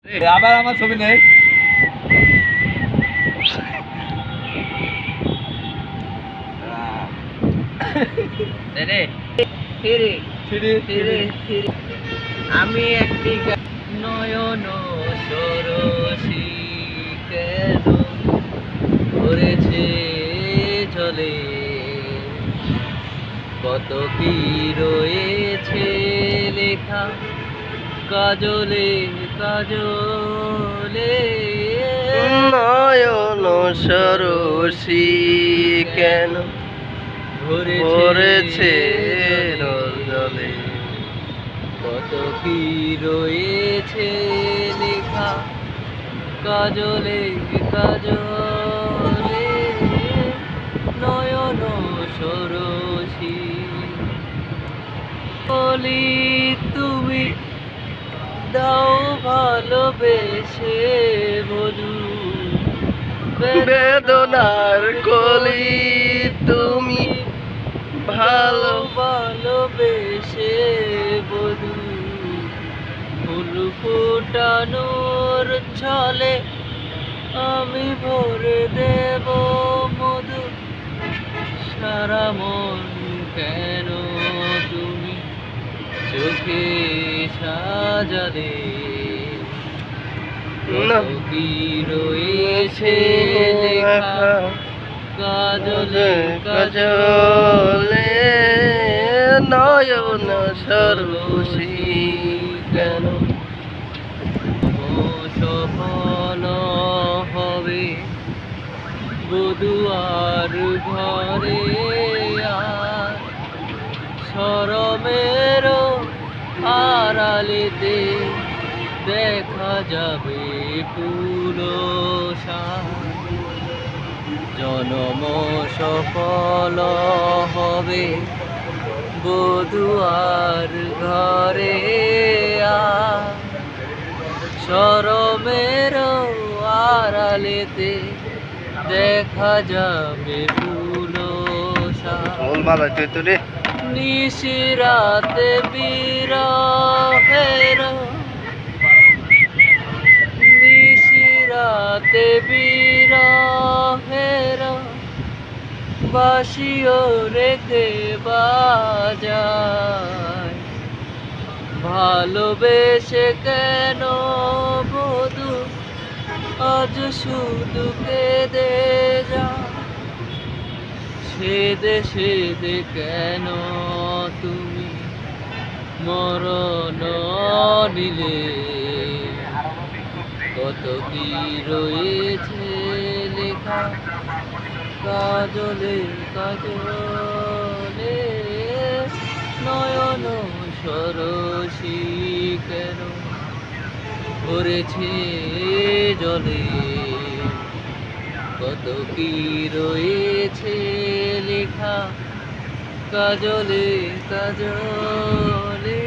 আবার আমার ছবি নেই। আমি একটি নয়ন সরসী কেন ভরেছে জলে, কত কি রয়েছে লেখা কাজলে কাজলে। নয়ন সরসী কেন ভরেছে জলে, কত কি রয়েছে লেখা কাজলে কাজলে। নয়ন সরসী বলি তুমি দাও ভালোবেসে বধু, বেদনার কলি তুমি ভালোবেসে বধু। ফুল ফুটানোর ছলে আমি ভরে দেব মধু, সারা মন কেন তুমি চোখে সাজালে, কত কি রয়েছে লেখা কাজলে কাজলে। নয়ন সরসী কেন সফল হবে বধুয়ার ঘরে, আর শরমের আড়ালেতে দেখা যাবে তুলসা। জনম সফল হবে বধুয়ার ঘরে, আর শরমের আড়ালেতে দেখা যাবে তুলসা। নিশিরাতে বিরহের, নিশিরাতে বিরহের বাঁশিও রেখে বাজায়, ভালোবেসে কেন বধু আজ শুধু কেঁদে যা। সেদে সেদে কেন তুমি মরণ নিলে, কত কি রয়েছে লেখা কাজলে কাজলে। নয়ন সরসী কেন ভরেছে জলে, কত কি রয়েছে লেখা কাজলে কাজলে।